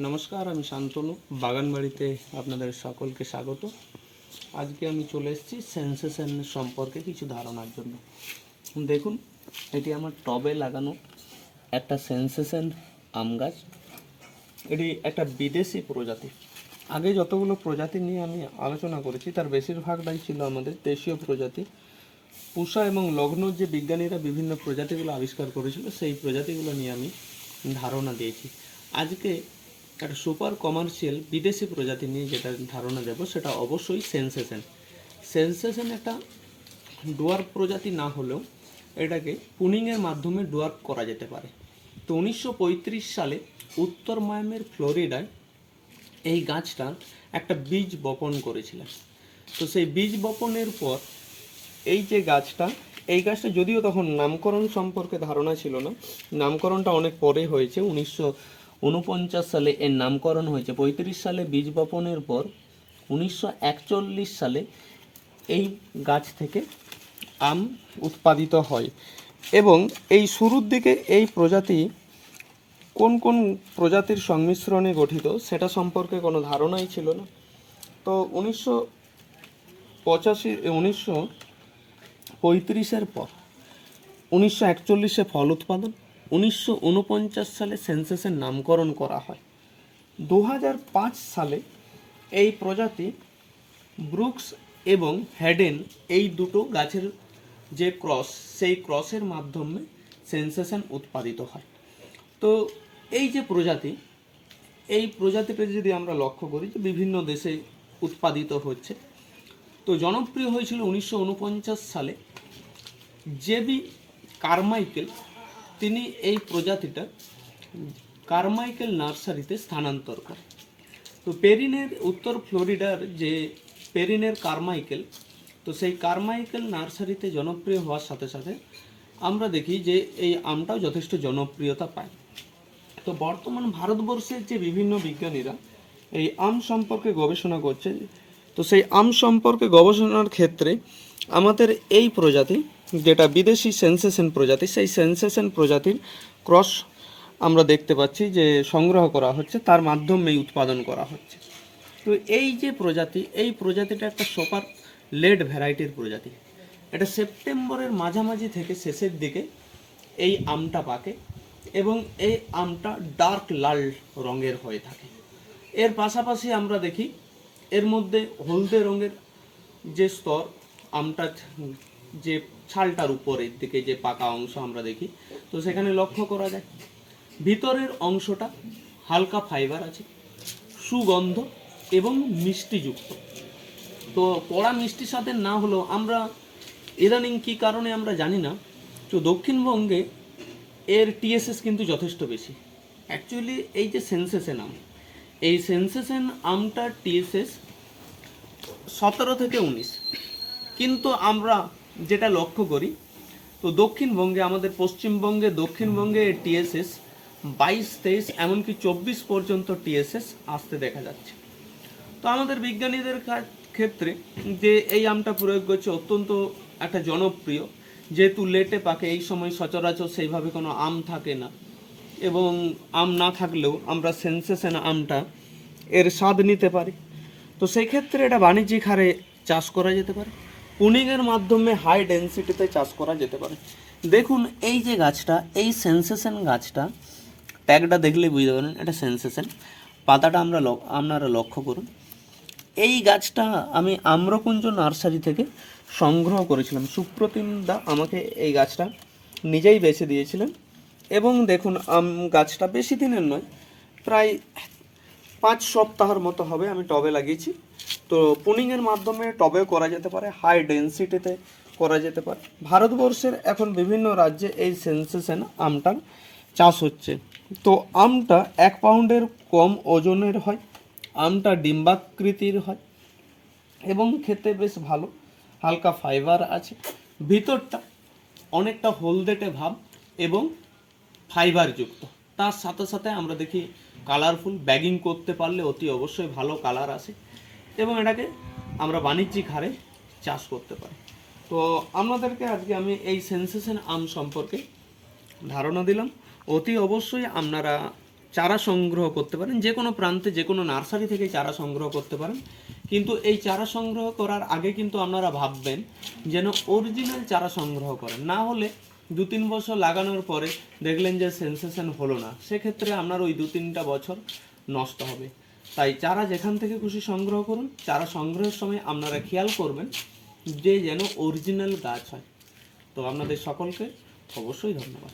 নমস্কার, আমি শান্তনু বাগানবাড়িতে আপনাদের সকলকে স্বাগত। আজকে আমি চলে এসেছি সেন্সেশন সম্পর্কে কিছু ধারণার জন্য। দেখুন, এটি আমার টবে লাগানো একটা সেন্সেশন আম গাছ। এটি একটা বিদেশি প্রজাতি। আগে যতগুলো প্রজাতি নিয়ে আমি আলোচনা করেছি তার বেশিরভাগটাই ছিল আমাদের দেশীয় প্রজাতি। পুষা এবং লগ্নর যে বিজ্ঞানীরা বিভিন্ন প্রজাতিগুলো আবিষ্কার করেছিল সেই প্রজাতিগুলো নিয়ে আমি ধারণা দিয়েছি। আজকে একটা সুপার কমার্শিয়াল বিদেশি প্রজাতি নিয়ে যেটা ধারণা দেব সেটা অবশ্যই সেন্সেশন। সেন্সেশন একটা ডোয়ার্ফ প্রজাতি না হলেও এটাকে পুনিংয়ের মাধ্যমে ডোয়ার্ফ করা যেতে পারে। তো 1935 সালে উত্তর মায়ামির ফ্লোরিডায় এই গাছটা একটা বীজ বপন করেছিলেন। তো সেই বীজ বপনের পর এই যে এই গাছটা যদিও তখন নামকরণ সম্পর্কে ধারণা ছিল না, নামকরণটা অনেক পরে হয়েছে। 1949 সালে এর নামকরণ হয়েছে। 35 সালে বীজ বপনের পর 1941 সালে এই গাছ থেকে আম উৎপাদিত হয়। এবং এই শুরুর দিকে এই প্রজাতি কোন কোন প্রজাতির সংমিশ্রণে গঠিত সেটা সম্পর্কে কোনো ধারণাই ছিল না। তো 1935 পর 1941 ফল উৎপাদন, 1949 সালে সেন্সেসের নামকরণ করা হয়। 2005 সালে এই প্রজাতি ব্রুকস এবং হেডেন এই দুটো গাছের যে ক্রস, সেই ক্রসের মাধ্যমে সেন্সেশন উৎপাদিত হয়। তো এই যে প্রজাতি, এই প্রজাতিটা যদি আমরা লক্ষ্য করি যে বিভিন্ন দেশে উৎপাদিত হচ্ছে। তো জনপ্রিয় হয়েছিল 1949 সালে জেবি কারমাইকেল, তিনি এই প্রজাতিটা কারমাইকেল নার্সারিতে স্থানান্তর করেন। তো পেরিনের উত্তর ফ্লোরিডার যে পেরিনের কারমাইকেল, তো সেই কারমাইকেল নার্সারিতে জনপ্রিয় হওয়ার সাথে সাথে আমরা দেখি যে এই আমটাও যথেষ্ট জনপ্রিয়তা পায়। তো বর্তমান ভারতবর্ষের যে বিভিন্ন বিজ্ঞানীরা এই আম সম্পর্কে গবেষণা করছে, তো সেই আম সম্পর্কে গবেষণার ক্ষেত্রে আমাদের এই প্রজাতি যেটা বিদেশি সেন্সেশন প্রজাতি, সেই সেন্সেশন প্রজাতির ক্রস আমরা দেখতে পাচ্ছি যে সংগ্রহ করা হচ্ছে, তার মাধ্যমে উৎপাদন করা হচ্ছে। তো এই যে প্রজাতি, এই প্রজাতিটা একটা সুপার লেট ভ্যারাইটির প্রজাতি। এটা সেপ্টেম্বরের মাঝামাঝি থেকে শেষের দিকে এই আমটা পাকে এবং এই আমটা ডার্ক লাল রঙের হয়ে থাকে। এর পাশাপাশি আমরা দেখি এর মধ্যে হলদে রঙের যে স্তর, আমটার যে ছালটার উপরের দিকে যে পাকা অংশ আমরা দেখি, তো সেখানে লক্ষ্য করা যায় ভিতরের অংশটা হালকা ফাইবার আছে, সুগন্ধ এবং মিষ্টিযুক্ত। তো কড়া মিষ্টির সাথে না হলেও আমরা ইদানিং কী কারণে আমরা জানি না, তো দক্ষিণবঙ্গে এর টিএসএস কিন্তু যথেষ্ট বেশি। অ্যাকচুয়ালি এই যে সেন্সেশন আম, এই সেন্সেশন আমটার টিএসএস 17 থেকে 19, কিন্তু আমরা যেটা লক্ষ্য করি তো দক্ষিণবঙ্গে, আমাদের পশ্চিমবঙ্গে, দক্ষিণবঙ্গে এর টিএসএস 22, 23 এমনকি 24 পর্যন্ত টিএসএস আসতে দেখা যাচ্ছে। তো আমাদের বিজ্ঞানীদের ক্ষেত্রে যে এই আমটা প্রয়োগ করছে অত্যন্ত একটা জনপ্রিয়, যেহেতু লেটে পাকে, এই সময় সচরাচর সেইভাবে কোনো আম থাকে না, এবং আম না থাকলেও আমরা সেন্সেশন আমটা এর স্বাদ নিতে পারি। তো সেই ক্ষেত্রে এটা বাণিজ্যিক হারে চাষ করা যেতে পারে, পুনিংয়ের মাধ্যমে হাই ডেন্সিটিতে চাষ করা যেতে পারে। দেখুন এই যে গাছটা, এই সেন্সেশন গাছটা ট্যাগটা দেখলেই বুঝতে পারেন এটা সেন্সেশন। পাতাটা আপনারা লক্ষ্য করুন। এই গাছটা আমি আম্রকুঞ্জ নার্সারি থেকে সংগ্রহ করেছিলাম। সুপ্রতিম দা আমাকে এই গাছটা নিজেই বেছে দিয়েছিলেন। এবং দেখুন গাছটা বেশি দিনের নয়, প্রায় 5 সপ্তাহের মতো হবে আমি টবে লাগিয়েছি। তো পুনিংয়ের মাধ্যমে টবেও করা যেতে পারে, হাই ডেন্সিটিতে করা যেতে পারে। ভারতবর্ষের এখন বিভিন্ন রাজ্যে এই সেন্সেশন আমটার চাষ হচ্ছে। তো আমটা 1 পাউন্ডের কম ওজনের হয়, আমটা ডিম্বাকৃতির হয় এবং খেতে বেশ ভালো, হালকা ফাইবার আছে, ভিতরটা অনেকটা হলদেটে ভাব এবং ফাইবারযুক্ত। তার সাথে সাথে আমরা দেখি কালারফুল, ব্যাগিং করতে পারলে অতি অবশ্যই ভালো কালার আসে এবং এটাকে আমরা বাণিজ্যিক হারে চাষ করতে পারি। তো আপনাদেরকে আজকে আমি এই সেন্সেশন আম সম্পর্কে ধারণা দিলাম। অতি অবশ্যই আপনারা চারা সংগ্রহ করতে পারেন, যে কোনো প্রান্তে যে কোনো নার্সারি থেকে চারা সংগ্রহ করতে পারেন। কিন্তু এই চারা সংগ্রহ করার আগে কিন্তু আপনারা ভাববেন যেন অরিজিনাল চারা সংগ্রহ করেন, না হলে 2-3 বছর লাগানোর পরে দেখলেন যে সেন্সেশন হলো না, সেক্ষেত্রে আপনার ওই 2-3টা বছর নষ্ট হবে। তাই চারা যেখান থেকে খুশি সংগ্রহ করুন, চারা সংগ্রহের সময় আপনারা খেয়াল করবেন যে যেন অরিজিনাল গাছ হয়। তো আপনাদের সকলকে অবশ্যই ধন্যবাদ।